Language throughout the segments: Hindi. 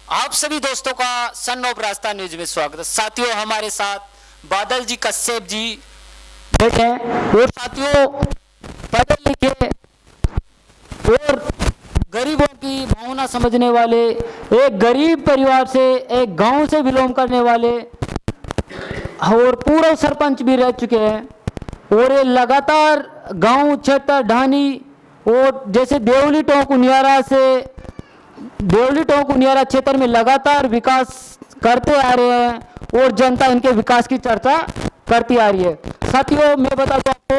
आप सभी दोस्तों का सन ऑफ राजस्थान न्यूज में स्वागत है। साथियों, हमारे साथ बादल जी कश्यप जी बैठे हैं और साथियों पढ़े लिखे और गरीबों की भावना समझने वाले, एक गरीब परिवार से, एक गांव से बिलोंग करने वाले और पूर्व सरपंच भी रह चुके हैं और ये लगातार गांव क्षेत्र ढानी और जैसे देवली टोंक उनियारा क्षेत्र में लगातार विकास करते आ रहे हैं और जनता इनके विकास की चर्चा करती आ रही है। साथियों, मैं बता दूं आपको,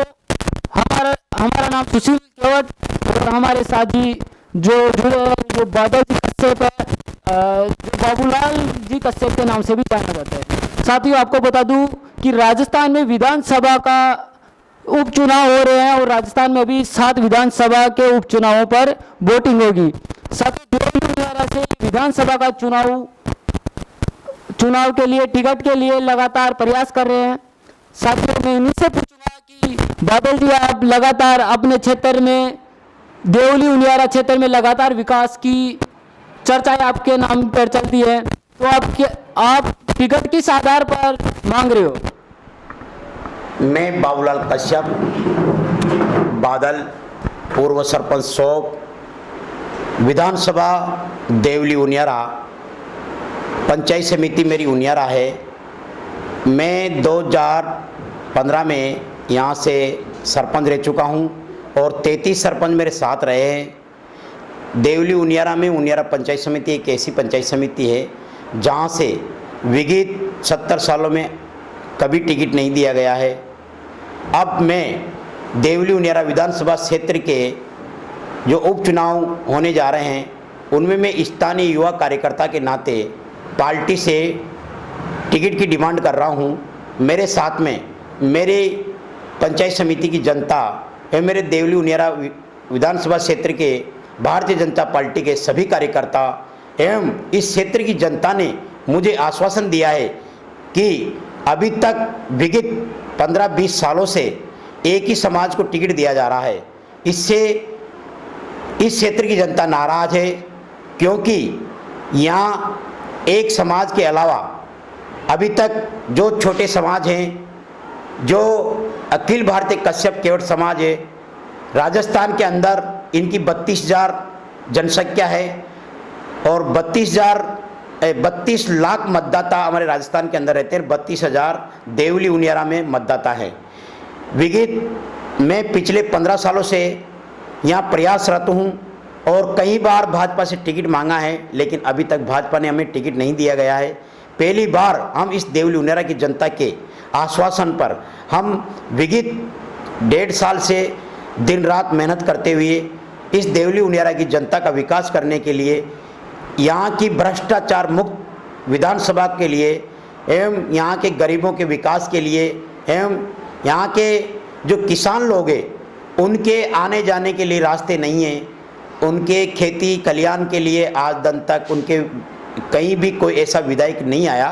हमारा नाम सुशील केवट और हमारे साथी जो जुड़े हैं, जो बादल जी कश्यप है, जो बाबूलाल जी कश्यप के नाम से भी जाना जाता है। साथियों, आपको बता दूं कि राजस्थान में विधानसभा का उपचुनाव हो रहे हैं और राजस्थान में अभी 7 विधानसभा के उपचुनावों पर वोटिंग होगी। साथियों, से विधानसभा का चुनाव के लिए, टिकट के लिए लगातार प्रयास कर रहे हैं। साथियों, मैं इनसे पूछूंगा कि बादल जी, आप लगातार अपने क्षेत्र में, देवली उनियारा क्षेत्र में लगातार विकास की चर्चाएं आपके नाम पर चलती है, तो आप टिकट किस आधार पर मांग रहे हो? मैं बाबूलाल कश्यप, बादल, पूर्व सरपंच सौप, विधानसभा देवली उनियारा, पंचायत समिति मेरी उनियारा है। मैं 2015 में यहाँ से सरपंच रह चुका हूँ और 33 सरपंच मेरे साथ रहे हैं। देवली उनियारा में उनियारा पंचायत समिति एक ऐसी पंचायत समिति है जहाँ से विगत 70 सालों में कभी टिकट नहीं दिया गया है। अब मैं देवली उनियारा विधानसभा क्षेत्र के जो उपचुनाव होने जा रहे हैं उनमें मैं स्थानीय युवा कार्यकर्ता के नाते पार्टी से टिकट की डिमांड कर रहा हूं। मेरे साथ में मेरे पंचायत समिति की जनता एवं मेरे देवली उनियारा विधानसभा क्षेत्र के भारतीय जनता पार्टी के सभी कार्यकर्ता एवं इस क्षेत्र की जनता ने मुझे आश्वासन दिया है कि अभी तक विगत 15-20 सालों से एक ही समाज को टिकट दिया जा रहा है। इससे इस क्षेत्र की जनता नाराज है, क्योंकि यहाँ एक समाज के अलावा अभी तक जो छोटे समाज हैं, जो अखिल भारतीय कश्यप केवट समाज है, राजस्थान के अंदर इनकी 32,000 जनसंख्या है और 32 लाख मतदाता हमारे राजस्थान के अंदर रहते हैं। 32,000 देवली उनियारा में मतदाता है। विगत मैं पिछले 15 सालों से यहाँ प्रयासरत हूँ और कई बार भाजपा से टिकट मांगा है, लेकिन अभी तक भाजपा ने हमें टिकट नहीं दिया गया है। पहली बार हम इस देवली उनियारा की जनता के आश्वासन पर हम विगत 1.5 साल से दिन रात मेहनत करते हुए इस देवली उनियारा की जनता का विकास करने के लिए, यहाँ की भ्रष्टाचार मुक्त विधानसभा के लिए एवं यहाँ के गरीबों के विकास के लिए एवं यहाँ के जो किसान लोग हैं उनके आने जाने के लिए रास्ते नहीं हैं, उनके खेती कल्याण के लिए आज दिन तक उनके कहीं भी कोई ऐसा विधायक नहीं आया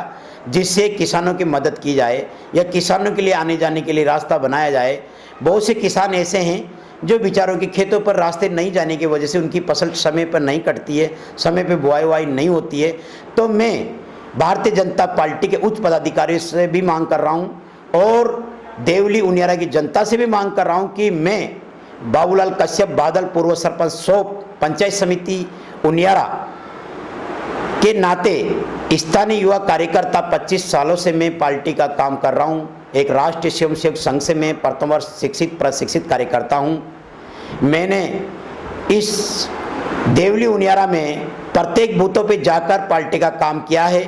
जिससे किसानों की मदद की जाए या किसानों के लिए आने जाने के लिए रास्ता बनाया जाए। बहुत से किसान ऐसे हैं जो बेचारों के खेतों पर रास्ते नहीं जाने की वजह से उनकी फसल समय पर नहीं कटती है, समय पर बुआई नहीं होती है। तो मैं भारतीय जनता पार्टी के उच्च पदाधिकारियों से भी मांग कर रहा हूँ और देवली उनियारा की जनता से भी मांग कर रहा हूँ कि मैं बाबूलाल कश्यप, बादल, पूर्व सरपंच सौप, पंचायत समिति उनियारा के नाते स्थानीय युवा कार्यकर्ता 25 सालों से मैं पार्टी का काम कर रहा हूँ। एक राष्ट्रीय स्वयंसेवक संघ से मैं प्रथम वर्ष शिक्षित प्रशिक्षित कार्यकर्ता हूँ। मैंने इस देवली उनियारा में प्रत्येक बूथों पे जाकर पार्टी का काम किया है।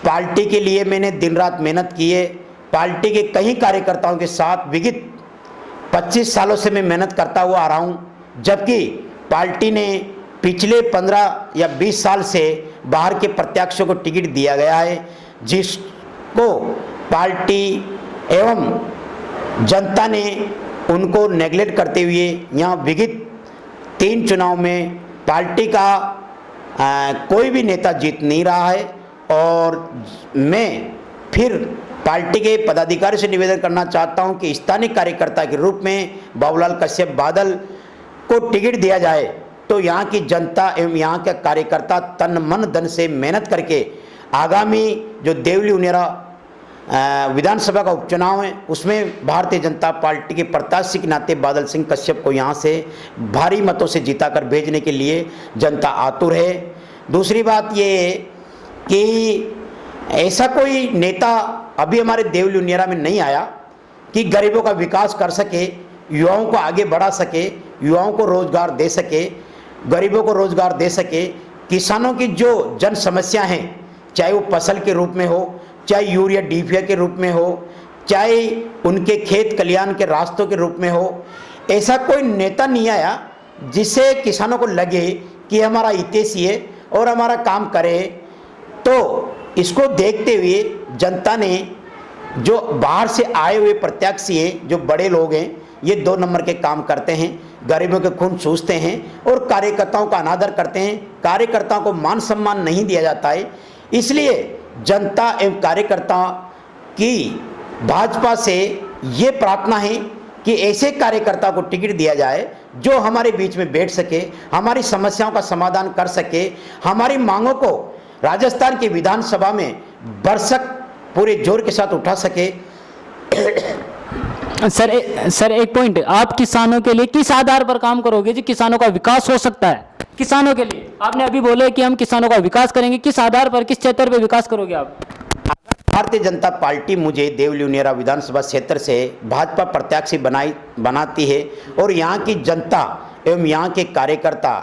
पार्टी के लिए मैंने दिन रात मेहनत की है। पार्टी के कई कार्यकर्ताओं के साथ विगत 25 सालों से मैं मेहनत करता हुआ आ रहा हूँ, जबकि पार्टी ने पिछले 15 या 20 साल से बाहर के प्रत्याशियों को टिकट दिया गया है, जिसको पार्टी एवं जनता ने उनको नेगलेक्ट करते हुए यहाँ विगत 3 चुनाव में पार्टी का कोई भी नेता जीत नहीं रहा है। और मैं फिर पार्टी के पदाधिकारी से निवेदन करना चाहता हूं कि स्थानीय कार्यकर्ता के रूप में बाबूलाल कश्यप बादल को टिकट दिया जाए तो यहाँ की जनता एवं यहाँ के कार्यकर्ता तन मन धन से मेहनत करके आगामी जो देवली उनियारा विधानसभा का उपचुनाव है उसमें भारतीय जनता पार्टी के प्रत्याशी के नाते बादल सिंह कश्यप को यहाँ से भारी मतों से जिताकर भेजने के लिए जनता आतुर है। दूसरी बात ये है कि ऐसा कोई नेता अभी हमारे देवली उनियारा में नहीं आया कि गरीबों का विकास कर सके, युवाओं को आगे बढ़ा सके, युवाओं को रोजगार दे सके, गरीबों को रोजगार दे सके। किसानों की जो जन समस्या हैं, चाहे वो फसल के रूप में हो, चाहे यूरिया डीपीए के रूप में हो, चाहे उनके खेत कल्याण के रास्तों के रूप में हो, ऐसा कोई नेता नहीं आया जिससे किसानों को लगे कि हमारा हितैषी है और हमारा काम करे। तो इसको देखते हुए जनता ने जो बाहर से आए हुए प्रत्याशी हैं, जो बड़े लोग हैं, ये 2 नंबर के काम करते हैं, गरीबों के खून चूसते हैं और कार्यकर्ताओं का अनादर करते हैं। कार्यकर्ताओं को मान सम्मान नहीं दिया जाता है। इसलिए जनता एवं कार्यकर्ता की भाजपा से ये प्रार्थना है कि ऐसे कार्यकर्ता को टिकट दिया जाए जो हमारे बीच में बैठ सके, हमारी समस्याओं का समाधान कर सके, हमारी मांगों को राजस्थान की विधानसभा में बरसक पूरे जोर के साथ उठा सके। सर एक पॉइंट, आप किसानों के लिए किस आधार पर काम करोगे जी किसानों का विकास हो सकता है? किसानों के लिए आपने अभी बोले कि हम किसानों का विकास करेंगे, किस आधार पर, किस क्षेत्र पे विकास करोगे आप? भारतीय जनता पार्टी मुझे देवली उनियारा विधानसभा क्षेत्र से भाजपा प्रत्याशी बनाती है और यहाँ की जनता एवं यहाँ के कार्यकर्ता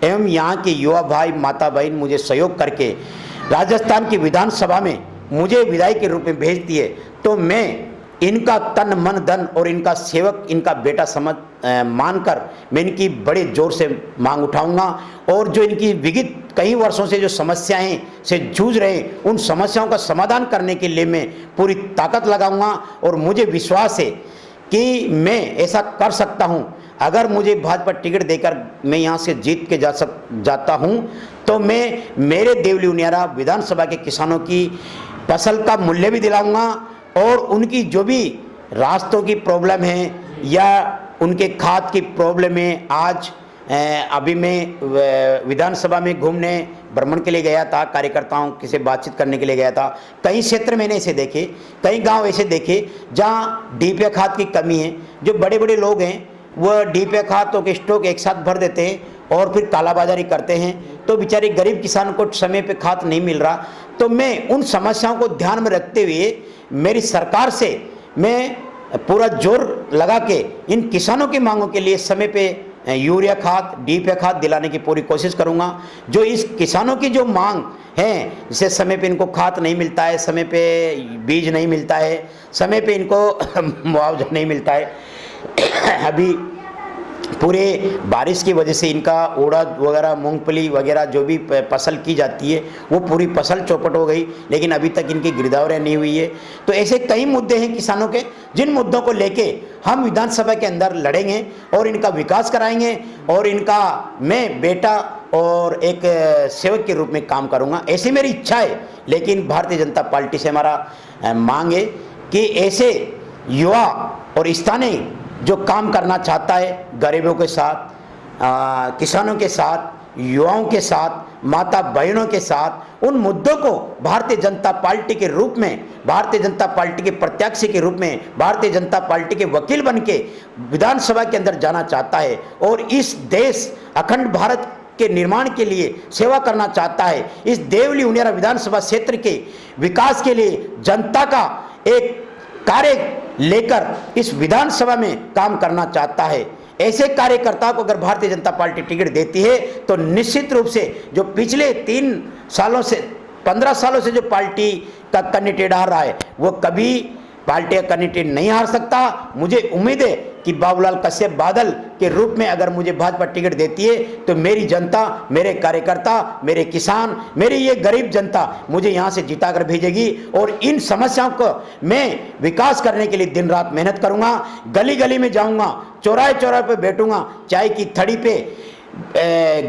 एवं यहाँ के युवा भाई माता बहन मुझे सहयोग करके राजस्थान की विधानसभा में मुझे विधायक के रूप में भेजती है, तो मैं इनका तन मन धन और इनका सेवक, इनका बेटा समझ मानकर मैं इनकी बड़े जोर से मांग उठाऊंगा और जो इनकी विगत कई वर्षों से जो समस्याएं से जूझ रहे उन समस्याओं का समाधान करने के लिए मैं पूरी ताकत लगाऊंगा और मुझे विश्वास है कि मैं ऐसा कर सकता हूं। अगर मुझे भाजपा टिकट देकर मैं यहाँ से जीत के जाता हूँ तो मैं मेरे देवली उनियारा विधानसभा के किसानों की फसल का मूल्य भी दिलाऊंगा और उनकी जो भी रास्तों की प्रॉब्लम है या उनके खाद की प्रॉब्लम है। आज अभी मैं विधानसभा में घूमने भ्रमण के लिए गया था, कार्यकर्ताओं से बातचीत करने के लिए गया था। कई क्षेत्र मैंने ऐसे देखे, कई गांव ऐसे देखे जहां डीपीए खाद की कमी है। जो बड़े बड़े लोग हैं वह डीपीए खाद के स्टॉक एक साथ भर देते हैं और फिर कालाबाजारी करते हैं, तो बेचारे गरीब किसान को समय पे खाद नहीं मिल रहा। तो मैं उन समस्याओं को ध्यान में रखते हुए मेरी सरकार से मैं पूरा जोर लगा के इन किसानों की मांगों के लिए समय पे यूरिया खाद, डीपीए खाद दिलाने की पूरी कोशिश करूंगा। जो इस किसानों की जो मांग है, जैसे समय पे इनको खाद नहीं मिलता है, समय पे बीज नहीं मिलता है, समय पे इनको मुआवजा नहीं मिलता है, अभी पूरे बारिश की वजह से इनका उड़द वगैरह, मूंगफली वगैरह जो भी फसल की जाती है वो पूरी फसल चौपट हो गई, लेकिन अभी तक इनकी गिरदावरी नहीं हुई है। तो ऐसे कई मुद्दे हैं किसानों के, जिन मुद्दों को लेके हम विधानसभा के अंदर लड़ेंगे और इनका विकास कराएंगे और इनका मैं बेटा और एक सेवक के रूप में काम करूंगा, ऐसी मेरी इच्छा है। लेकिन भारतीय जनता पार्टी से हमारा मांग है कि ऐसे युवा और स्थानीय जो काम करना चाहता है गरीबों के साथ, किसानों के साथ, युवाओं के साथ, माता बहनों के साथ, उन मुद्दों को भारतीय जनता पार्टी के रूप में, भारतीय जनता पार्टी के प्रत्याशी के रूप में, भारतीय जनता पार्टी के वकील बन के विधानसभा के अंदर जाना चाहता है और इस देश अखंड भारत के निर्माण के लिए सेवा करना चाहता है। इस देवली उनियारा विधानसभा क्षेत्र के विकास के लिए जनता का एक कार्य लेकर इस विधानसभा में काम करना चाहता है। ऐसे कार्यकर्ता को अगर भारतीय जनता पार्टी टिकट देती है तो निश्चित रूप से जो पिछले 15 सालों से जो पार्टी का कैंडिडेट आ रहा है वो कभी पार्टी का कैंडिडेट नहीं हार सकता। मुझे उम्मीद है कि बाबूलाल कश्यप बादल के रूप में अगर मुझे भाजपा टिकट देती है तो मेरी जनता, मेरे कार्यकर्ता, मेरे किसान, मेरी ये गरीब जनता मुझे यहाँ से जिताकर भेजेगी और इन समस्याओं को मैं विकास करने के लिए दिन रात मेहनत करूँगा। गली गली में जाऊँगा, चौराहे चौराहे पे बैठूँगा, चाय की थड़ी पे,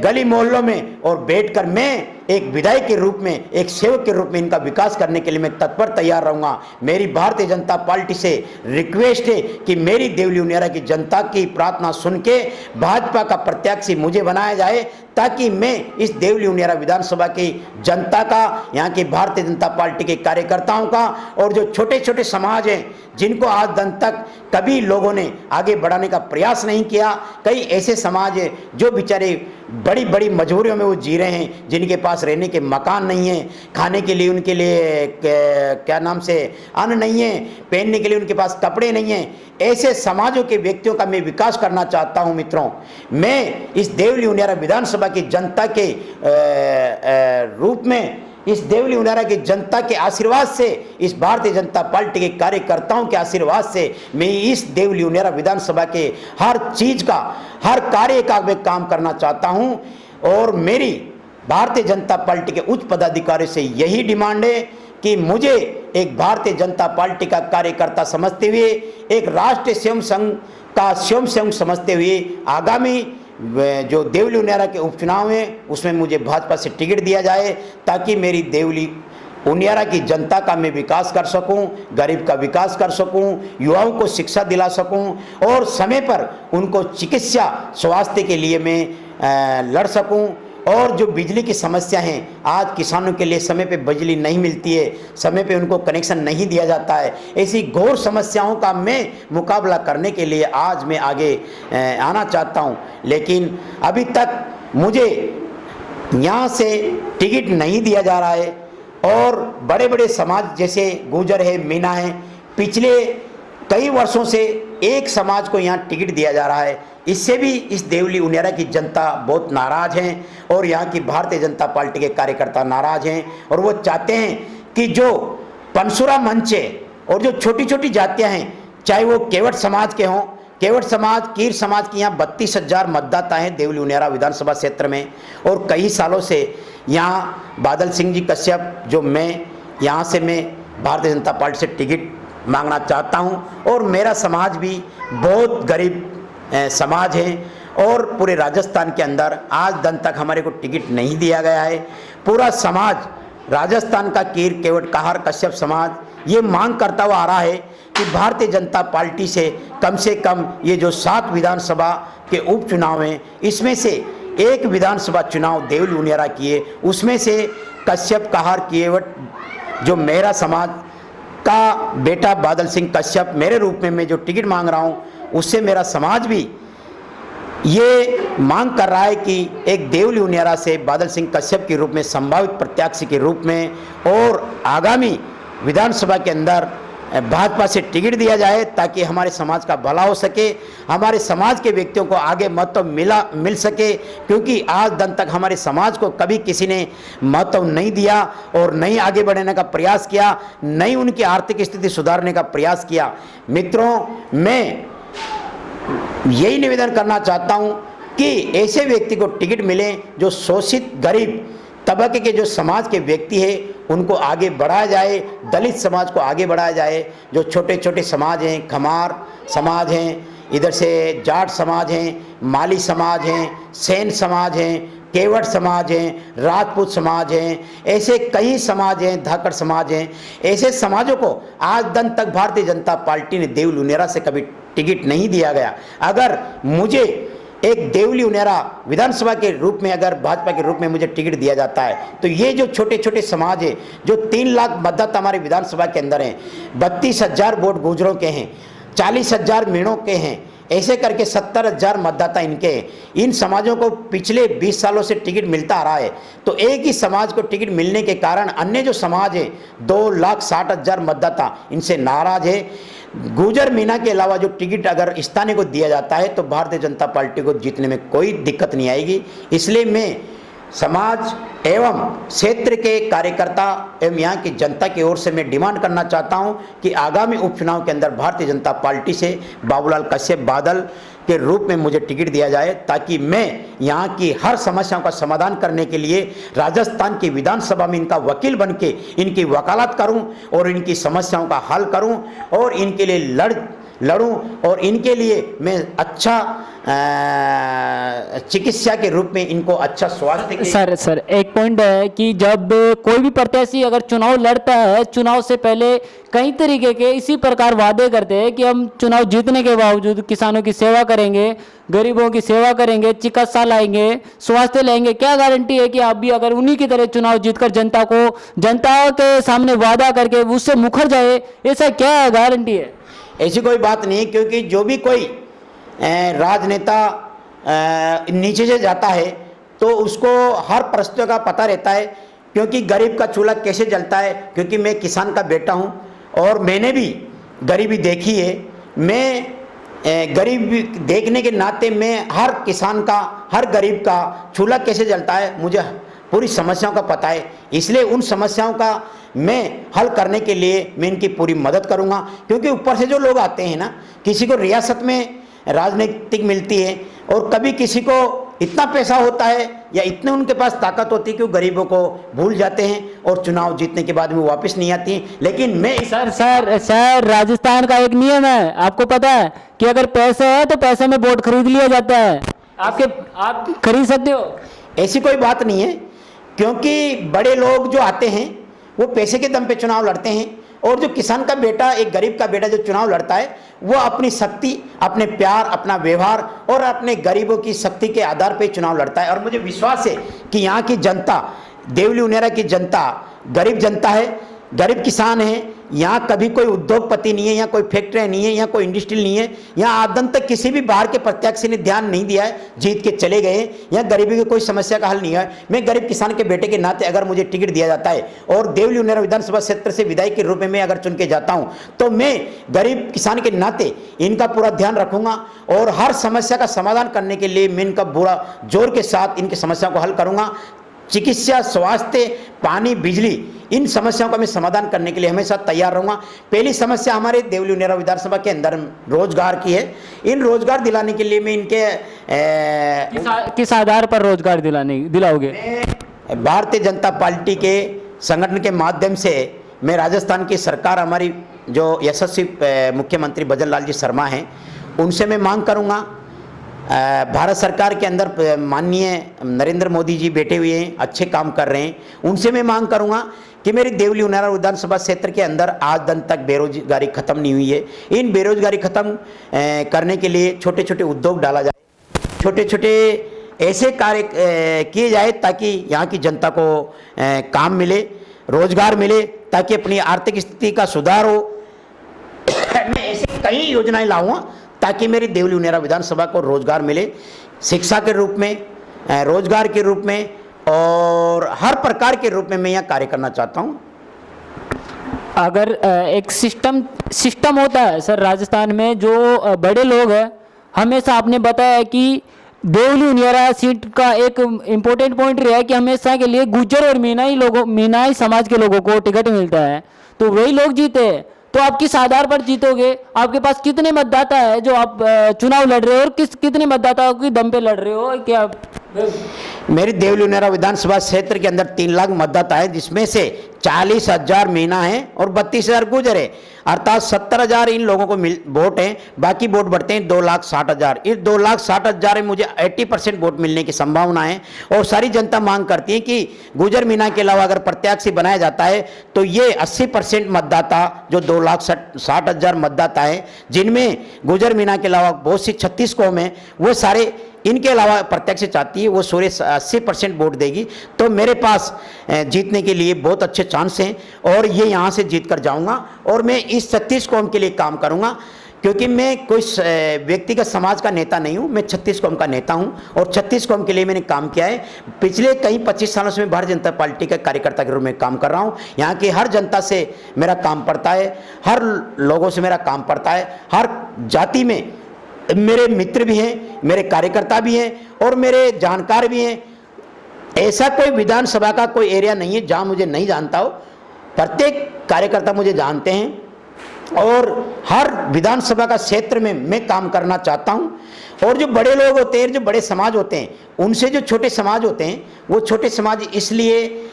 गली मोहल्लों में, और बैठकर मैं एक विधायक के रूप में, एक सेवक के रूप में इनका विकास करने के लिए मैं तत्पर तैयार रहूँगा। मेरी भारतीय जनता पार्टी से रिक्वेस्ट है कि मेरी देवली उनियारा की जनता की प्रार्थना सुन के भाजपा का प्रत्याशी मुझे बनाया जाए, ताकि मैं इस देवली उनियारा विधानसभा की जनता का, यहाँ की भारतीय जनता पार्टी के कार्यकर्ताओं का और जो छोटे छोटे समाज हैं जिनको आज दिन तक कभी लोगों ने आगे बढ़ाने का प्रयास नहीं किया, कई ऐसे समाज हैं जो बेचारे बड़ी बड़ी मजबूरियों में वो जी रहे हैं, जिनके पास रहने के मकान नहीं है, खाने के लिए उनके लिए क्या नाम से अन्न नहीं है, पहनने के लिए उनके पास कपड़े नहीं हैं, ऐसे समाजों के व्यक्तियों का मैं विकास करना चाहता हूं। मित्रों, मैं इस देवली उनियारा विधानसभा की जनता के रूप में, इस देवली उनियारा की जनता के आशीर्वाद से, इस भारतीय जनता पार्टी के कार्यकर्ताओं के आशीर्वाद से मैं इस देवली उनियारा विधानसभा के हर चीज का, हर कार्य का मैं काम करना चाहता हूं। और मेरी भारतीय जनता पार्टी के उच्च पदाधिकारियों से यही डिमांड है कि मुझे एक भारतीय जनता पार्टी का कार्यकर्ता समझते हुए, एक राष्ट्रीय स्वयं संघ का स्वयं समझते हुए आगामी जो देवली उनियारा के उपचुनाव हैं उसमें मुझे भाजपा से टिकट दिया जाए, ताकि मेरी देवली उनियारा की जनता का मैं विकास कर सकूं, गरीब का विकास कर सकूं, युवाओं को शिक्षा दिला सकूं और समय पर उनको चिकित्सा स्वास्थ्य के लिए मैं लड़ सकूं। और जो बिजली की समस्या है, आज किसानों के लिए समय पे बिजली नहीं मिलती है, समय पे उनको कनेक्शन नहीं दिया जाता है, ऐसी घोर समस्याओं का मैं मुकाबला करने के लिए आज मैं आगे आना चाहता हूं। लेकिन अभी तक मुझे यहाँ से टिकट नहीं दिया जा रहा है और बड़े बड़े समाज जैसे गुर्जर है, मीना है, पिछले कई वर्षों से एक समाज को यहाँ टिकट दिया जा रहा है। इससे भी इस देवली उनियारा की जनता बहुत नाराज हैं और यहाँ की भारतीय जनता पार्टी के कार्यकर्ता नाराज हैं और वो चाहते हैं कि जो पंसुरा मंच है और जो छोटी छोटी जातियाँ हैं, चाहे वो केवट समाज के हों, केवट समाज, कीर समाज की यहाँ 32,000 मतदाता हैं देवली उनियारा विधानसभा क्षेत्र में। और कई सालों से यहाँ बादल सिंह जी कश्यप, जो मैं यहाँ से मैं भारतीय जनता पार्टी से टिकट मांगना चाहता हूँ और मेरा समाज भी बहुत गरीब समाज है और पूरे राजस्थान के अंदर आज दिन तक हमारे को टिकट नहीं दिया गया है। पूरा समाज, राजस्थान का कीर, केवट, काहर, कश्यप समाज ये मांग करता हुआ आ रहा है कि भारतीय जनता पार्टी से कम ये जो 7 विधानसभा के उपचुनाव हैं, इसमें से एक विधानसभा चुनाव देवली उनियारा किए, उसमें से कश्यप, काहर, केवट जो मेरा समाज का बेटा बादल सिंह कश्यप मेरे रूप में मैं जो टिकट मांग रहा हूँ, उससे मेरा समाज भी ये मांग कर रहा है कि एक देवली उनियारा से बादल सिंह कश्यप के रूप में संभावित प्रत्याशी के रूप में और आगामी विधानसभा के अंदर भाजपा से टिकट दिया जाए, ताकि हमारे समाज का भला हो सके, हमारे समाज के व्यक्तियों को आगे महत्व मिल सके। क्योंकि आज दिन तक हमारे समाज को कभी किसी ने महत्व नहीं दिया और नहीं आगे बढ़ने का प्रयास किया, नहीं उनकी आर्थिक स्थिति सुधारने का प्रयास किया। मित्रों, मैं यही निवेदन करना चाहता हूं कि ऐसे व्यक्ति को टिकट मिले जो शोषित गरीब तबके के जो समाज के व्यक्ति है उनको आगे बढ़ाया जाए, दलित समाज को आगे बढ़ाया जाए। जो छोटे छोटे समाज हैं, खमार समाज हैं, इधर से जाट समाज हैं, माली समाज हैं, सेन समाज हैं, केवट समाज हैं, राजपूत समाज हैं, ऐसे कई समाज हैं, धाकड़ समाज हैं, ऐसे समाजों को आज दिन तक भारतीय जनता पार्टी ने देवली उनियारा से कभी टिकट नहीं दिया गया। अगर मुझे एक देवली उनियारा विधानसभा के रूप में, अगर भाजपा के रूप में मुझे टिकट दिया जाता है, तो ये जो छोटे छोटे समाज है, जो 3 लाख मतदाता हमारे विधानसभा के अंदर हैं, 32,000 वोट गुर्जरों के हैं, 40,000 मीणों के हैं, ऐसे करके 70,000 मतदाता इनके हैं। इन समाजों को पिछले 20 सालों से टिकट मिलता आ रहा है, तो एक ही समाज को टिकट मिलने के कारण अन्य जो समाज है 2,60,000 मतदाता इनसे नाराज है। गुर्जर मीना के अलावा जो टिकट अगर स्थानीय को दिया जाता है तो भारतीय जनता पार्टी को जीतने में कोई दिक्कत नहीं आएगी। इसलिए मैं समाज एवं क्षेत्र के कार्यकर्ता एवं यहाँ की जनता की ओर से मैं डिमांड करना चाहता हूँ कि आगामी उपचुनाव के अंदर भारतीय जनता पार्टी से बाबूलाल कश्यप बादल के रूप में मुझे टिकट दिया जाए, ताकि मैं यहाँ की हर समस्याओं का समाधान करने के लिए राजस्थान की विधानसभा में इनका वकील बन के इनकी वकालत करूँ और इनकी समस्याओं का हल करूँ और इनके लिए लड़ूं और इनके लिए मैं अच्छा चिकित्सा के रूप में इनको अच्छा स्वास्थ्य के सर एक पॉइंट है कि जब कोई भी प्रत्याशी अगर चुनाव लड़ता है, चुनाव से पहले कई तरीके के इसी प्रकार वादे करते हैं कि हम चुनाव जीतने के बावजूद किसानों की सेवा करेंगे, गरीबों की सेवा करेंगे, चिकित्सा लाएंगे, स्वास्थ्य लाएंगे। क्या गारंटी है कि आप भी अगर उन्हीं की तरह चुनाव जीतकर जनता के सामने वादा करके उससे मुखर जाए, ऐसा क्या गारंटी है? ऐसी कोई बात नहीं, क्योंकि जो भी कोई राजनेता नीचे से जाता है तो उसको हर परिस्थितियों का पता रहता है, क्योंकि गरीब का चूल्हा कैसे जलता है। क्योंकि मैं किसान का बेटा हूं और मैंने भी गरीबी देखी है। मैं गरीबी देखने के नाते मैं हर किसान का, हर गरीब का चूल्हा कैसे जलता है मुझे पूरी समस्याओं का पता है। इसलिए उन समस्याओं का मैं हल करने के लिए मैं इनकी पूरी मदद करूंगा। क्योंकि ऊपर से जो लोग आते हैं ना, किसी को रियासत में राजनीतिक मिलती है और कभी किसी को इतना पैसा होता है या इतने उनके पास ताकत होती है कि वो गरीबों को भूल जाते हैं और चुनाव जीतने के बाद में वापस नहीं आती हैं। लेकिन मैं सर राजस्थान का एक नियम है, आपको पता है कि अगर पैसे है तो पैसे में वोट खरीद लिया जाता है। आप खरीद सकते हो? ऐसी कोई बात नहीं है, क्योंकि बड़े लोग जो आते हैं वो पैसे के दम पे चुनाव लड़ते हैं और जो किसान का बेटा, एक गरीब का बेटा जो चुनाव लड़ता है वो अपनी शक्ति, अपने प्यार, अपना व्यवहार और अपने गरीबों की शक्ति के आधार पे चुनाव लड़ता है। और मुझे विश्वास है कि यहाँ की जनता, देवली उनेरा की जनता गरीब जनता है, गरीब किसान है। यहाँ कभी कोई उद्योगपति नहीं है, यहाँ कोई फैक्ट्री नहीं है, यहाँ कोई इंडस्ट्री नहीं है। यहाँ आदम तक किसी भी बाहर के प्रत्याशी ने ध्यान नहीं दिया है, जीत के चले गए। यहाँ गरीबी की कोई समस्या का हल नहीं है। मैं गरीब किसान के बेटे के नाते अगर मुझे टिकट दिया जाता है और देवली उनेरा विधानसभा क्षेत्र से विधायक के रूप में मैं अगर चुन के जाता हूँ तो मैं गरीब किसान के नाते इनका पूरा ध्यान रखूंगा और हर समस्या का समाधान करने के लिए मैं इनका पूरा जोर के साथ इनकी समस्या को हल करूंगा। चिकित्सा, स्वास्थ्य, पानी, बिजली, इन समस्याओं का मैं समाधान करने के लिए हमेशा तैयार रहूँगा। पहली समस्या हमारे देवली उनेरा विधानसभा के अंदर रोजगार की है। इन रोजगार दिलाने के लिए मैं इनके किस आधार पर रोजगार दिलाओगे? भारतीय जनता पार्टी के संगठन के माध्यम से मैं राजस्थान की सरकार, हमारी जो यशस्वी मुख्यमंत्री भजन लाल जी शर्मा हैं, उनसे मैं मांग करूँगा। भारत सरकार के अंदर माननीय नरेंद्र मोदी जी बैठे हुए हैं, अच्छे काम कर रहे हैं। उनसे मैं मांग करूंगा कि मेरी देवली उनेरा विधानसभा क्षेत्र के अंदर आज दिन तक बेरोजगारी खत्म नहीं हुई है। इन बेरोजगारी खत्म करने के लिए छोटे छोटे उद्योग डाला जाए, छोटे छोटे ऐसे कार्य किए जाए ताकि यहाँ की जनता को काम मिले, रोजगार मिले, ताकि अपनी आर्थिक स्थिति का सुधार हो। मैं ऐसे कई योजनाएं लाऊंगा ताकि मेरी देवली उनेरा विधानसभा को रोजगार मिले, शिक्षा के रूप में, रोजगार के रूप में और हर प्रकार के रूप में मैं यहाँ कार्य करना चाहता हूँ। अगर एक सिस्टम होता है सर राजस्थान में, जो बड़े लोग हैं, हमेशा आपने बताया कि देवली उनेरा सीट का एक इम्पोर्टेंट पॉइंट रहा है कि हमेशा के लिए गुर्जर और मीनाई समाज के लोगों को टिकट मिलता है, तो वही लोग जीते। तो आप किस आधार पर जीतोगे? आपके पास कितने मतदाता है जो आप चुनाव लड़ रहे हो और कितने मतदाताओं की दम पे लड़ रहे हो? क्या मेरी देवली उनेरा विधानसभा क्षेत्र के अंदर 3 लाख मतदाता है, जिसमें से 40,000 मीना है और 32,000 गुजर है, अर्थात 70,000 इन लोगों को वोट हैं। बाकी वोट बढ़ते हैं 2,60,000। इस 2,60,000 में मुझे 80% वोट मिलने की संभावना है। और सारी जनता मांग करती है कि गुजर मीना के अलावा अगर प्रत्याशी बनाया जाता है तो ये 80% मतदाता, जो 2,60,000 मतदाता है, जिनमें गुजर मीना के अलावा बहुत सी 36 कौम है, वो सारे इनके अलावा प्रत्यक्ष चाहती है, वो 80% वोट देगी। तो मेरे पास जीतने के लिए बहुत अच्छे चांस हैं और ये यहाँ से जीत कर जाऊँगा और मैं इस 36 कौम के लिए काम करूँगा। क्योंकि मैं कोई व्यक्तिगत समाज का नेता नहीं हूँ, मैं 36 कौम का नेता हूँ और 36 कौम के लिए मैंने काम किया है। पिछले कई 25 सालों से मैं भारतीय जनता पार्टी का कार्यकर्ता के रूप में काम कर रहा हूँ। यहाँ की हर जनता से मेरा काम पड़ता है, हर लोगों से मेरा काम पड़ता है, हर जाति में मेरे मित्र भी हैं, मेरे कार्यकर्ता भी हैं और मेरे जानकार भी हैं। ऐसा कोई विधानसभा का कोई एरिया नहीं है जहां मुझे नहीं जानता हो। प्रत्येक कार्यकर्ता मुझे जानते हैं और हर विधानसभा का क्षेत्र में मैं काम करना चाहता हूं और जो बड़े लोग होते हैं, जो बड़े समाज होते हैं, उनसे जो छोटे समाज होते हैं, वो छोटे समाज इसलिए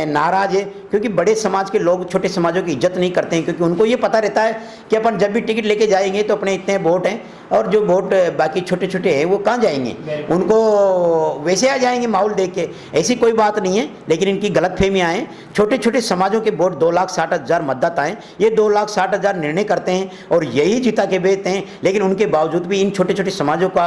नाराज है क्योंकि बड़े समाज के लोग छोटे समाजों की इज्जत नहीं करते हैं, क्योंकि उनको ये पता रहता है कि अपन जब भी टिकट लेके जाएंगे तो अपने इतने वोट हैं, और जो वोट बाकी छोटे छोटे हैं वो कहाँ जाएंगे, उनको वैसे आ जाएंगे माहौल देख के। ऐसी कोई बात नहीं है, लेकिन इनकी गलतफहमियां हैं। छोटे छोटे समाजों के वोट 2,60,000 मतदाता हैं, ये 2,60,000 निर्णय करते हैं और यही जीता के भेजते हैं, लेकिन उनके बावजूद भी इन छोटे छोटे समाजों का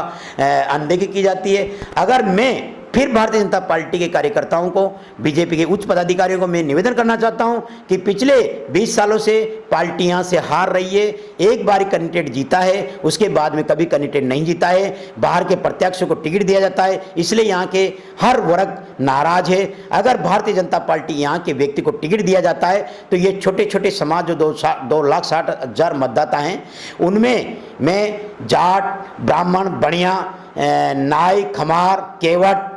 अनदेखी की जाती है। अगर मैं फिर भारतीय जनता पार्टी के कार्यकर्ताओं को, बीजेपी के उच्च पदाधिकारियों को मैं निवेदन करना चाहता हूं कि पिछले 20 सालों से पार्टी यहां से हार रही है। एक बार कैंडिडेट जीता है, उसके बाद में कभी कैंडिडेट नहीं जीता है, बाहर के प्रत्याशियों को टिकट दिया जाता है, इसलिए यहां के हर वर्ग नाराज है। अगर भारतीय जनता पार्टी यहां के व्यक्ति को टिकट दिया जाता है तो ये छोटे छोटे समाज जो 2,60,000 मतदाता हैं, उनमें मैं जाट, ब्राह्मण, बनिया, नाई, खमार, केवट,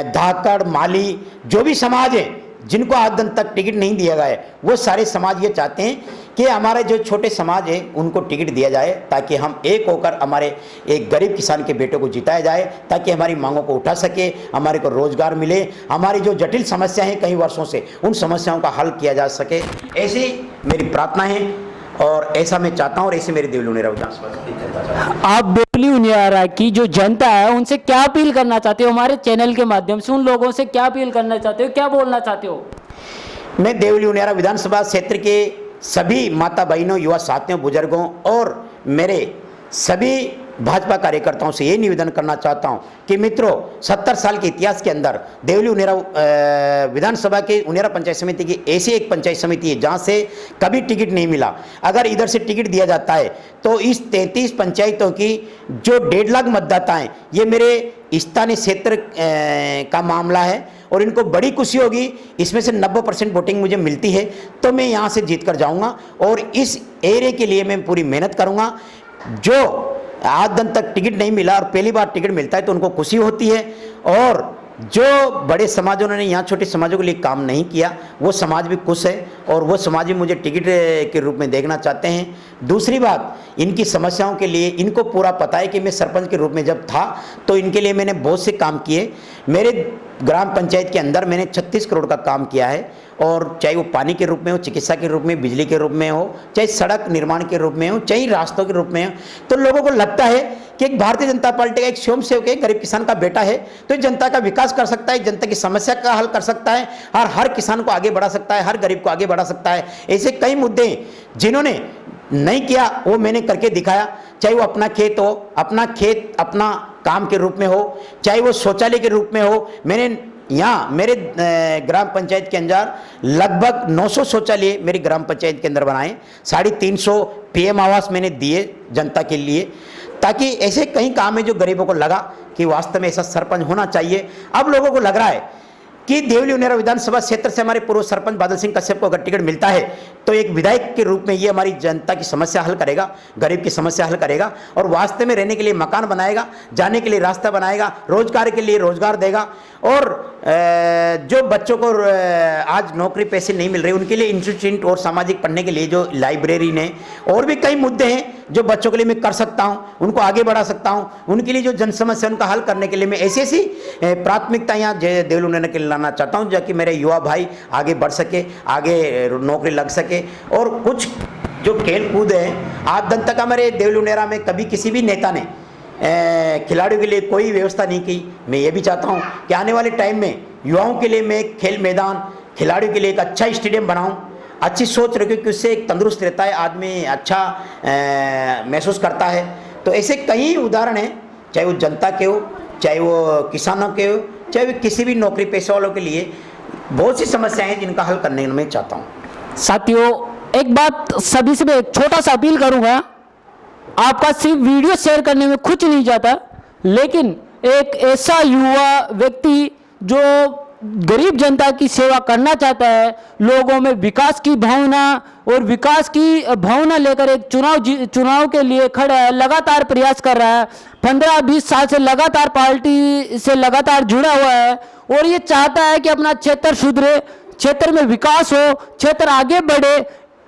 धाकड़, माली, जो भी समाज है जिनको आज दिन तक टिकट नहीं दिया गया है, वो सारे समाज ये चाहते हैं कि हमारे जो छोटे समाज है उनको टिकट दिया जाए, ताकि हम एक होकर हमारे एक गरीब किसान के बेटे को जिताया जाए, ताकि हमारी मांगों को उठा सके, हमारे को रोजगार मिले, हमारी जो जटिल समस्या है कई वर्षों से, उन समस्याओं का हल किया जा सके। ऐसी मेरी प्रार्थना है और ऐसा मैं चाहता हूँ, और ऐसे मेरी देवली उनियारा विधानसभा। आप देवली उनियारा की जो जनता है उनसे क्या अपील करना चाहते हो, हमारे चैनल के माध्यम से उन लोगों से क्या अपील करना चाहते हो, क्या बोलना चाहते हो? मैं देवली उनियारा विधानसभा क्षेत्र के सभी माता बहनों, युवा साथियों, बुजुर्गों और मेरे सभी भाजपा कार्यकर्ताओं से ये निवेदन करना चाहता हूं कि मित्रों, 70 साल के इतिहास के अंदर देवली उनियारा विधानसभा के उनियारा पंचायत समिति की ऐसी एक पंचायत समिति है जहां से कभी टिकट नहीं मिला। अगर इधर से टिकट दिया जाता है तो इस 33 पंचायतों की जो 1.5 लाख मतदाता हैं, ये मेरे स्थानीय क्षेत्र का मामला है और इनको बड़ी खुशी होगी। इसमें से 90% वोटिंग मुझे मिलती है तो मैं यहाँ से जीत कर जाऊँगा और इस एरिया के लिए मैं पूरी मेहनत करूँगा। जो आज दिन तक टिकट नहीं मिला और पहली बार टिकट मिलता है तो उनको खुशी होती है, और जो बड़े समाजों ने यहाँ छोटे समाजों के लिए काम नहीं किया वो समाज भी खुश है और वो समाज भी मुझे टिकट के रूप में देखना चाहते हैं। दूसरी बात, इनकी समस्याओं के लिए इनको पूरा पता है कि मैं सरपंच के रूप में जब था तो इनके लिए मैंने बहुत से काम किए। मेरे ग्राम पंचायत के अंदर मैंने 36 करोड़ का काम किया है, और चाहे वो पानी के रूप में हो, चिकित्सा के रूप में, बिजली के रूप में हो, चाहे सड़क निर्माण के रूप में हो, चाहे रास्तों के रूप में हो, तो लोगों को लगता है कि एक भारतीय जनता पार्टी का एक स्वयं सेवक है, गरीब किसान का बेटा है, तो जनता का विकास कर सकता है, जनता की समस्या का हल कर सकता है और हर किसान को आगे बढ़ा सकता है, हर गरीब को आगे बढ़ा सकता है। ऐसे कई मुद्दे जिन्होंने नहीं किया वो मैंने करके दिखाया, चाहे वो अपना खेत हो, अपना खेत अपना काम के रूप में हो, चाहे वो शौचालय के रूप में हो। मैंने यहाँ मेरे ग्राम पंचायत के अंदर लगभग 900 शौचालय मेरी ग्राम पंचायत के अंदर बनाए, 350 PM आवास मैंने दिए जनता के लिए, ताकि ऐसे कई काम है जो गरीबों को लगा कि वास्तव में ऐसा सरपंच होना चाहिए। अब लोगों को लग रहा है कि देवली उनियारा विधानसभा क्षेत्र से हमारे पूर्व सरपंच बादल सिंह कश्यप को अगर टिकट मिलता है तो एक विधायक के रूप में ये हमारी जनता की समस्या हल करेगा, गरीब की समस्या हल करेगा और वास्तव में रहने के लिए मकान बनाएगा, जाने के लिए रास्ता बनाएगा, रोजगार के लिए रोजगार देगा। और जो बच्चों को आज नौकरी पैसे नहीं मिल रहे उनके लिए इंस्टीट्यूट और सामाजिक पढ़ने के लिए जो लाइब्रेरी ने, और भी कई मुद्दे हैं जो बच्चों के लिए मैं कर सकता हूं, उनको आगे बढ़ा सकता हूं। उनके लिए जो जन समस्या उनका हल करने के लिए मैं ऐसी ऐसी प्राथमिकता यहाँ देवली उनियारा के लिए लाना चाहता हूं ताकि मेरे युवा भाई आगे बढ़ सके, आगे नौकरी लग सके। और कुछ जो खेल कूद है, आज दिन तक हमारे देवली उनियारा में कभी किसी भी नेता ने खिलाड़ियों के लिए कोई व्यवस्था नहीं की। मैं ये भी चाहता हूं कि आने वाले टाइम में युवाओं के लिए मैं एक खेल मैदान, खिलाड़ियों के लिए एक अच्छा स्टेडियम बनाऊं। अच्छी सोच रखिए कि उससे एक तंदुरुस्त रहता है आदमी, अच्छा महसूस करता है। तो ऐसे कई उदाहरण हैं, चाहे वो जनता के हो, चाहे वो किसानों के हो, चाहे वो किसी भी नौकरी पेशे वालों के लिए बहुत सी समस्याएं हैं जिनका हल करने में चाहता हूँ। साथियों, एक बात सभी से मैं एक छोटा सा अपील करूंगा, आपका सिर्फ वीडियो शेयर करने में कुछ नहीं जाता, लेकिन एक ऐसा युवा व्यक्ति जो गरीब जनता की सेवा करना चाहता है, लोगों में विकास की भावना और विकास की भावना लेकर एक चुनाव के लिए खड़ा है, लगातार प्रयास कर रहा है, 15-20 साल से लगातार पार्टी से लगातार जुड़ा हुआ है और ये चाहता है कि अपना क्षेत्र सुधरे, क्षेत्र में विकास हो, क्षेत्र आगे बढ़े,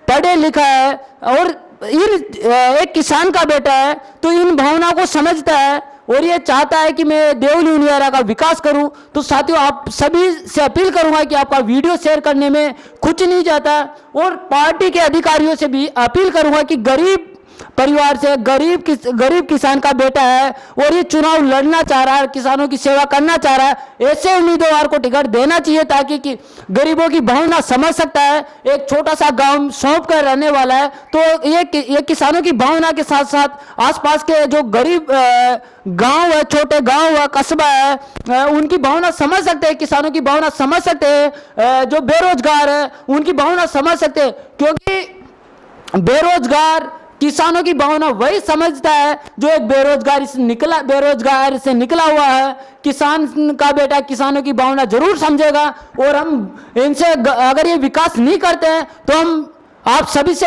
पढ़े लिखा है और एक किसान का बेटा है तो इन भावनाओं को समझता है और ये चाहता है कि मैं देवली उनियारा का विकास करूं। तो साथियों, आप सभी से अपील करूंगा कि आपका वीडियो शेयर करने में कुछ नहीं जाता, और पार्टी के अधिकारियों से भी अपील करूंगा कि गरीब परिवार से गरीब किसान का बेटा है और ये चुनाव लड़ना चाह रहा है, किसानों की सेवा करना चाह रहा है, ऐसे उम्मीदवार को टिकट देना चाहिए ताकि कि गरीबों की भावना समझ सकता है। एक छोटा सा गांव सौंप कर रहने वाला है, तो ये किसानों की भावना के साथ साथ आसपास के जो गरीब गांव है, छोटे गांव है, कस्बा है, उनकी भावना समझ सकते हैं, किसानों की भावना समझ सकते हैं, जो बेरोजगार है उनकी भावना समझ सकते हैं, क्योंकि किसानों की भावना वही समझता है जो एक बेरोजगार से निकला हुआ है। किसान का बेटा किसानों की भावना जरूर समझेगा, और हम इनसे अगर ये विकास नहीं करते हैं तो हम आप सभी से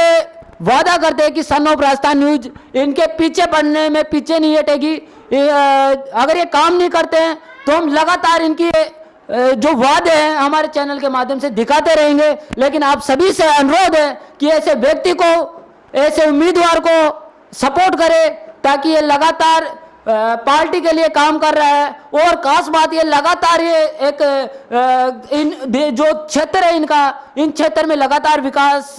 वादा करते हैं कि सन ऑफ राजस्थान न्यूज इनके पीछे पड़ने में पीछे नहीं हटेगी। अगर ये काम नहीं करते हैं तो हम लगातार इनकी जो वादे हैं हमारे चैनल के माध्यम से दिखाते रहेंगे। लेकिन आप सभी से अनुरोध है कि ऐसे व्यक्ति को, ऐसे उम्मीदवार को सपोर्ट करे ताकि ये लगातार पार्टी के लिए काम कर रहा है। और खास बात ये लगातार ये इन जो क्षेत्र है इनका, इन क्षेत्र में लगातार विकास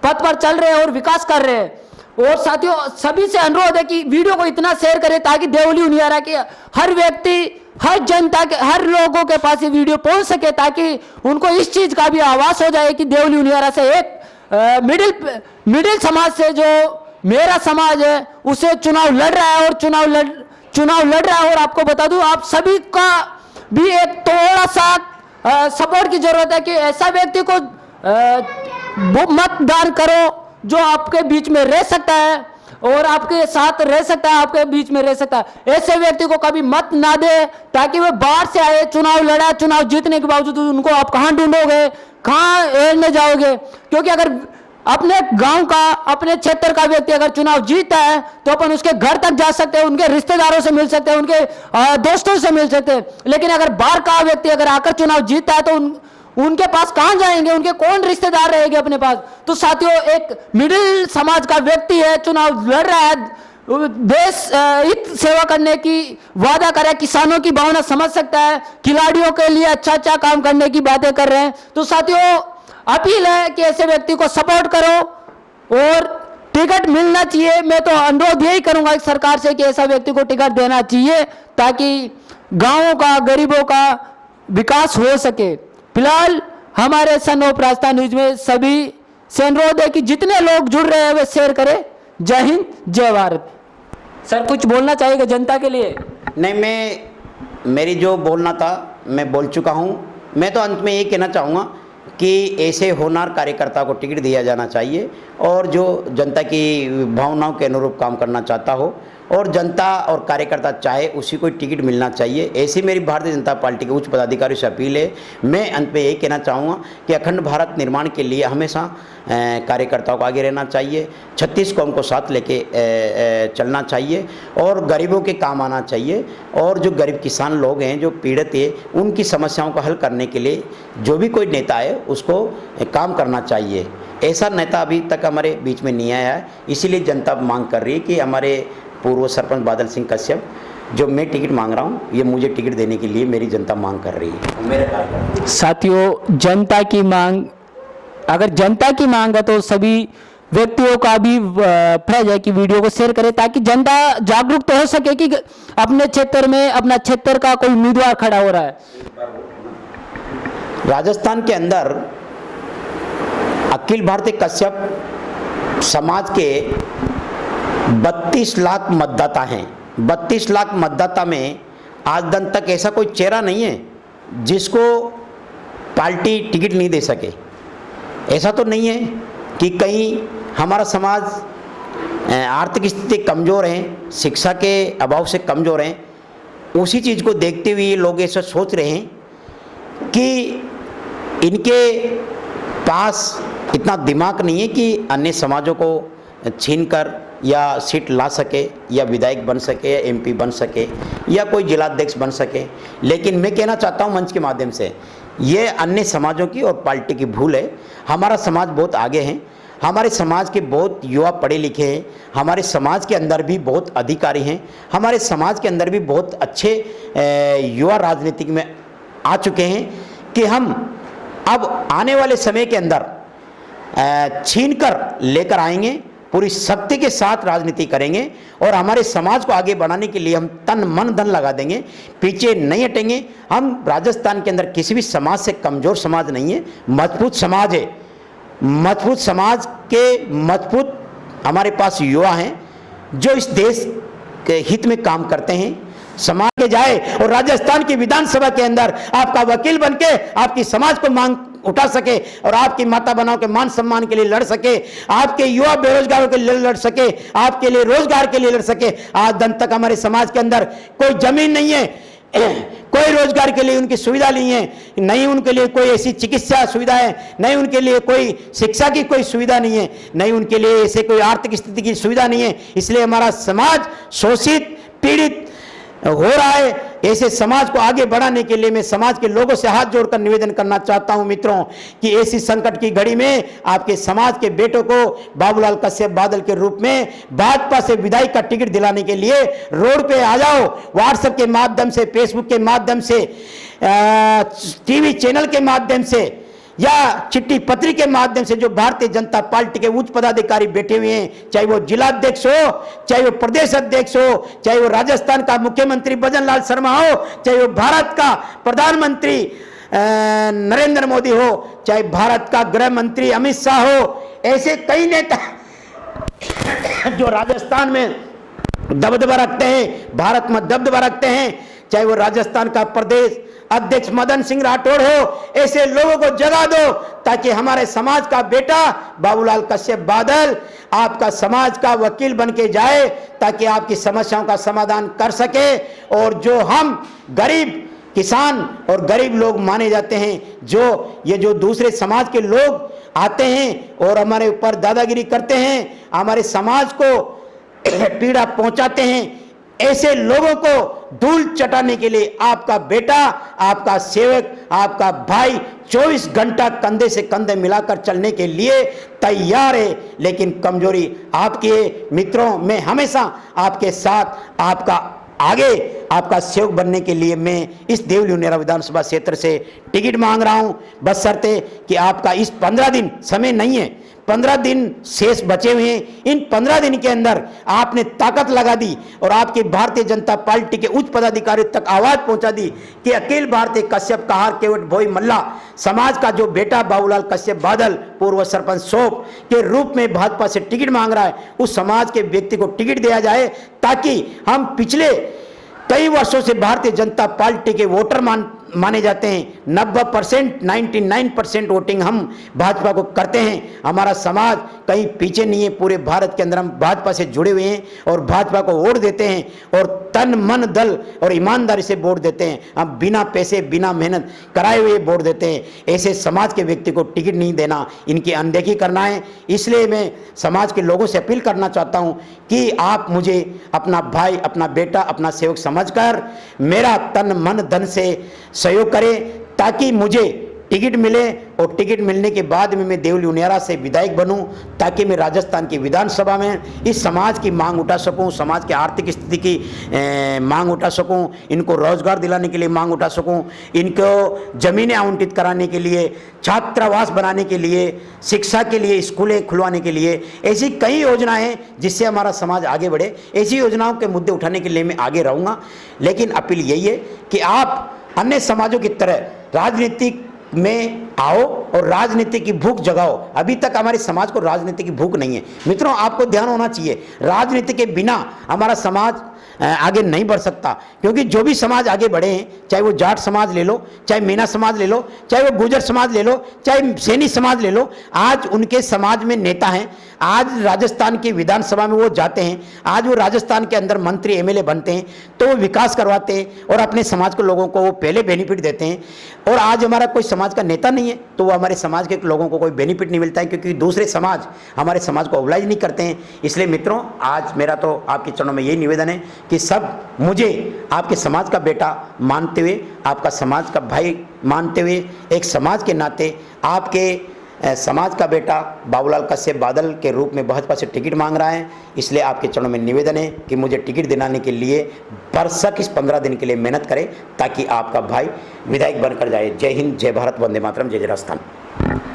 पथ पर चल रहे हैं और विकास कर रहे हैं। और साथियों, सभी से अनुरोध है कि वीडियो को इतना शेयर करें ताकि देवली उनियारा के हर व्यक्ति, हर जनता के, हर लोगों के पास ये वीडियो पहुंच सके, ताकि उनको इस चीज का भी आभास हो जाए कि देवली उनियारा से एक मिडिल समाज से जो मेरा समाज है उसे चुनाव लड़ रहा है, और चुनाव लड़ रहा है। और आपको बता दूं, आप सभी का भी एक थोड़ा सा सपोर्ट की जरूरत है कि ऐसा व्यक्ति को मतदान करो जो आपके बीच में रह सकता है और आपके साथ रह सकता है, आपके बीच में रह सकता है। ऐसे व्यक्ति को कभी मत ना दे ताकि वह बाहर से आए, चुनाव लड़ा, चुनाव जीतने के बावजूद उनको आप कहां ढूंढोगे, कहां एड़ने जाओगे। क्योंकि अगर अपने गांव का, अपने क्षेत्र का व्यक्ति अगर चुनाव जीतता है तो अपन उसके घर तक जा सकते हैं, उनके रिश्तेदारों से मिल सकते हैं, उनके दोस्तों से मिल सकते हैं। लेकिन अगर बाहर का व्यक्ति अगर आकर चुनाव जीतता है तो उनके पास कहां जाएंगे, उनके कौन रिश्तेदार रहेंगे अपने पास। तो साथियों, एक मिडिल समाज का व्यक्ति है, चुनाव लड़ रहा है, देश हित सेवा करने की वादा करे, किसानों की भावना समझ सकता है, खिलाड़ियों के लिए अच्छा काम करने की बातें कर रहे हैं। तो साथियों, अपील है कि ऐसे व्यक्ति को सपोर्ट करो और टिकट मिलना चाहिए। मैं तो अनुरोध यही करूंगा सरकार से कि ऐसा व्यक्ति को टिकट देना चाहिए ताकि गांवों का, गरीबों का विकास हो सके। फिलहाल हमारे सन ऑफ राजस्थान न्यूज में सभी से अनुरोध है कि जितने लोग जुड़ रहे हैं वे शेयर करें। जय हिंद, जय भारत। सर, कुछ बोलना चाहेगा जनता के लिए? नहीं, मेरी जो बोलना था मैं बोल चुका हूँ। मैं तो अंत में ये कहना चाहूँगा कि ऐसे होनहार कार्यकर्ता को टिकट दिया जाना चाहिए, और जो जनता की भावनाओं के अनुरूप काम करना चाहता हो और जनता और कार्यकर्ता चाहे उसी को टिकट मिलना चाहिए। ऐसी मेरी भारतीय जनता पार्टी के उच्च पदाधिकारियों से अपील है। मैं अंत में यही कहना चाहूँगा कि अखंड भारत निर्माण के लिए हमेशा कार्यकर्ताओं को आगे रहना चाहिए, 36 कौम को साथ लेके चलना चाहिए और गरीबों के काम आना चाहिए। और जो गरीब किसान लोग हैं, जो पीड़ित है, उनकी समस्याओं को हल करने के लिए जो भी कोई नेता है उसको काम करना चाहिए। ऐसा नेता अभी तक हमारे बीच में नहीं आया है, इसीलिए जनता मांग कर रही है कि हमारे पूर्व सरपंच बादल सिंह कश्यप, जो मैं टिकट मांग रहा हूँ, ये मुझे टिकट देने के लिए मेरी जनता मांग कर रही है। मेरे साथियों, जनता की मांग, अगर जनता की मांग है तो सभी व्यक्तियों का भी फर्ज है कि वीडियो को शेयर करें ताकि जनता जागरूक तो हो सके कि अपने क्षेत्र में, अपना क्षेत्र का कोई उम्मीदवार खड़ा हो रहा है। राजस्थान के अंदर अखिल भारतीय कश्यप समाज के 32 लाख मतदाता हैं। 32 लाख मतदाता में आज दिन तक ऐसा कोई चेहरा नहीं है जिसको पार्टी टिकट नहीं दे सके। ऐसा तो नहीं है कि कहीं हमारा समाज आर्थिक स्थिति कमज़ोर है, शिक्षा के अभाव से कमज़ोर हैं, उसी चीज़ को देखते हुए लोग ऐसा सोच रहे हैं कि इनके पास इतना दिमाग नहीं है कि अन्य समाजों को छीनकर या सीट ला सके, या विधायक बन सके, या एमपी बन सके, या कोई जिलाध्यक्ष बन सके। लेकिन मैं कहना चाहता हूं मंच के माध्यम से, ये अन्य समाजों की और पार्टी की भूल है। हमारा समाज बहुत आगे है। हमारे समाज के बहुत युवा पढ़े लिखे हैं, हमारे समाज के अंदर भी बहुत अधिकारी हैं, हमारे समाज के अंदर भी बहुत अच्छे युवा राजनीतिक में आ चुके हैं कि हम अब आने वाले समय के अंदर छीन कर लेकर आएंगे, पूरी शक्ति के साथ राजनीति करेंगे और हमारे समाज को आगे बढ़ाने के लिए हम तन मन धन लगा देंगे, पीछे नहीं हटेंगे। हम राजस्थान के अंदर किसी भी समाज से कमज़ोर समाज नहीं है, मजबूत समाज है। मजबूत समाज के मजबूत हमारे पास युवा हैं जो इस देश के हित में काम करते हैं। समाज के जाए और राजस्थान की विधानसभा के अंदर आपका वकील बनके आपकी समाज को मांग उठा सके और आपकी माता बहनों के मान सम्मान के लिए लड़ सके, आपके युवा बेरोजगारों के लिए लड़ सके, आपके लिए रोजगार के लिए लड़ सके। आज दिन तक हमारे समाज के अंदर कोई जमीन नहीं है, कोई रोजगार के लिए उनकी सुविधा नहीं है, नहीं उनके लिए कोई ऐसी चिकित्सा सुविधा है, नहीं उनके लिए कोई शिक्षा की कोई सुविधा नहीं है, नहीं उनके लिए ऐसे कोई आर्थिक स्थिति की सुविधा नहीं है। इसलिए हमारा समाज शोषित पीड़ित हो रहा है। ऐसे समाज को आगे बढ़ाने के लिए मैं समाज के लोगों से हाथ जोड़कर निवेदन करना चाहता हूं मित्रों कि ऐसी संकट की घड़ी में आपके समाज के बेटों को बाबूलाल कश्यप बादल के रूप में भाजपा से विधायक का टिकट दिलाने के लिए रोड पे आ जाओ। व्हाट्सएप के माध्यम से, फेसबुक के माध्यम से, टीवी चैनल के माध्यम से या चिट्ठी पत्री के माध्यम से जो भारतीय जनता पार्टी के उच्च पदाधिकारी बैठे हुए हैं, चाहे वो जिलाध्यक्ष हो, चाहे वो प्रदेश अध्यक्ष हो, चाहे वो राजस्थान का मुख्यमंत्री भजन लाल शर्मा हो, चाहे वो भारत का प्रधानमंत्री नरेंद्र मोदी हो, चाहे भारत का गृह मंत्री अमित शाह हो, ऐसे कई नेता जो राजस्थान में दबदबा रखते हैं, भारत में दबदबा रखते हैं, चाहे वो राजस्थान का प्रदेश अध्यक्ष मदन सिंह राठौड़ हो, ऐसे लोगों को जगा दो ताकि हमारे समाज का बेटा बाबूलाल कश्यप बादल आपका समाज का वकील बन के जाए, ताकि आपकी समस्याओं का समाधान कर सके। और जो हम गरीब किसान और गरीब लोग माने जाते हैं, जो दूसरे समाज के लोग आते हैं और हमारे ऊपर दादागिरी करते हैं, हमारे समाज को पीड़ा पहुंचाते हैं, ऐसे लोगों को धूल चटाने के लिए आपका बेटा, आपका सेवक, आपका भाई 24 घंटा कंधे से कंधे मिलाकर चलने के लिए तैयार है। लेकिन कमजोरी आपकी है मित्रों। मैं हमेशा आपके साथ, आपका आगे आपका सेवक बनने के लिए मैं इस देवली उनेरा विधानसभा क्षेत्र से टिकट मांग रहा हूं, बशर्ते कि आपका इस 15 दिन समय नहीं है, 15 दिन शेष बचे हुए हैं। इन 15 दिन के अंदर आपने ताकत लगा दी और आपकी भारतीय जनता पार्टी के उच्च पदाधिकारी तक आवाज पहुंचा दी कि अखिल भारतीय कश्यप कहार केवट भोई मल्ला समाज का जो बेटा बाबूलाल कश्यप बादल पूर्व सरपंच सोप के रूप में भाजपा से टिकट मांग रहा है, उस समाज के व्यक्ति को टिकट दिया जाए, ताकि हम पिछले कई वर्षों से भारतीय जनता पार्टी के वोटर माने जाते हैं। 90%, 99% वोटिंग हम भाजपा को करते हैं। हमारा समाज कहीं पीछे नहीं है, पूरे भारत के अंदर हम भाजपा से जुड़े हुए हैं और भाजपा को वोट देते हैं और तन मन दल और ईमानदारी से वोट देते हैं। हम बिना पैसे बिना मेहनत कराए हुए वोट देते हैं। ऐसे समाज के व्यक्ति को टिकट नहीं देना, इनकी अनदेखी करना है। इसलिए मैं समाज के लोगों से अपील करना चाहता हूं कि आप मुझे अपना भाई, अपना बेटा, अपना सेवक समझकर मेरा तन मन धन से सहयोग करें, ताकि मुझे टिकट मिले और टिकट मिलने के बाद में मैं देवली उनेरा से विधायक बनूं, ताकि मैं राजस्थान की विधानसभा में इस समाज की मांग उठा सकूं, समाज की आर्थिक स्थिति की मांग उठा सकूं, इनको रोजगार दिलाने के लिए मांग उठा सकूं, इनको जमीनें आवंटित कराने के लिए, छात्रावास बनाने के लिए, शिक्षा के लिए स्कूलें खुलवाने के लिए, ऐसी कई योजनाएं हैं जिससे हमारा समाज आगे बढ़े। ऐसी योजनाओं के मुद्दे उठाने के लिए मैं आगे रहूँगा। लेकिन अपील यही है कि आप अन्य समाजों की तरह राजनीति में आओ और राजनीति की भूख जगाओ। अभी तक हमारे समाज को राजनीति की भूख नहीं है मित्रों, आपको ध्यान होना चाहिए। राजनीति के बिना हमारा समाज आगे नहीं बढ़ सकता, क्योंकि जो भी समाज आगे बढ़े हैं, चाहे वो जाट समाज ले लो, चाहे मीना समाज ले लो, चाहे वो गुर्जर समाज ले लो, चाहे सैनी समाज ले लो, आज उनके समाज में नेता हैं। आज राजस्थान की विधानसभा में वो जाते हैं, आज वो राजस्थान के अंदर मंत्री एमएलए बनते हैं, तो वो विकास करवाते हैं और अपने समाज के लोगों को वो पहले बेनिफिट देते हैं। और आज हमारा कोई समाज का नेता नहीं है तो वो हमारे समाज के लोगों को कोई बेनिफिट नहीं मिलता है, क्योंकि दूसरे समाज हमारे समाज को ओबलाइज नहीं करते हैं। इसलिए मित्रों, आज मेरा तो आपके चरणों में यही निवेदन है कि सब मुझे आपके समाज का बेटा मानते हुए, आपका समाज का भाई मानते हुए, एक समाज के नाते आपके समाज का बेटा बाबूलाल कश्यप बादल के रूप में भाजपा से टिकट मांग रहा है। इसलिए आपके चरणों में निवेदन है कि मुझे टिकट दिलाने के लिए बरसक इस 15 दिन के लिए मेहनत करें ताकि आपका भाई विधायक बनकर जाए। जय हिंद, जय भारत, वंदे मातरम, जय जय राजस्थान।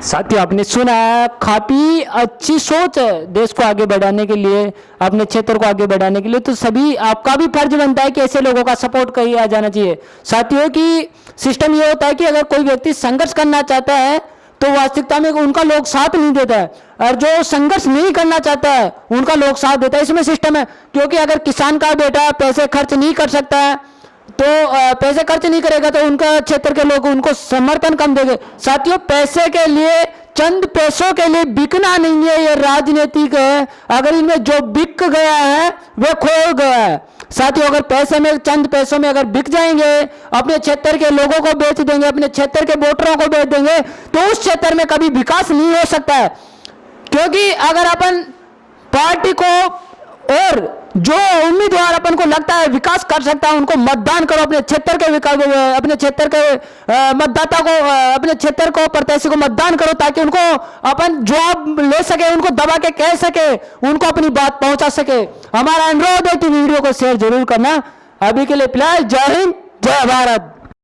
साथियों, आपने सुना है, काफी अच्छी सोच है देश को आगे बढ़ाने के लिए, अपने क्षेत्र को आगे बढ़ाने के लिए। तो सभी आपका भी फर्ज बनता है कि ऐसे लोगों का सपोर्ट किया जाना चाहिए। साथियों की सिस्टम ये होता है कि अगर कोई व्यक्ति संघर्ष करना चाहता है तो वास्तविकता में उनका लोग साथ नहीं देता है, और जो संघर्ष नहीं करना चाहता है उनका लोग साथ देता है। इसमें सिस्टम है, क्योंकि अगर किसान का बेटा पैसे खर्च नहीं कर सकता है तो पैसे खर्च नहीं करेगा तो उनका क्षेत्र के लोग उनको समर्थन कम देंगे। साथियों, पैसे के लिए, चंद पैसों के लिए बिकना नहीं है, ये राजनीतिक है। अगर इनमें जो बिक गया है वो खो गया है। साथियों, अगर पैसे में, चंद पैसों में अगर बिक जाएंगे, अपने क्षेत्र के लोगों को बेच देंगे, अपने क्षेत्र के वोटरों को बेच देंगे, तो उस क्षेत्र में कभी विकास नहीं हो सकता है। क्योंकि अगर अपन पार्टी को और जो उम्मीदवार अपन को लगता है विकास कर सकता है उनको मतदान करो, अपने क्षेत्र के विकास, अपने क्षेत्र के मतदाता को, अपने क्षेत्र को, प्रत्याशी को मतदान करो ताकि उनको अपन जवाब ले सके, उनको दबा के कह सके, उनको अपनी बात पहुंचा सके। हमारा अनुरोध है कि वीडियो को शेयर जरूर करना। अभी के लिए फिलहाल जय हिंद, जय भारत।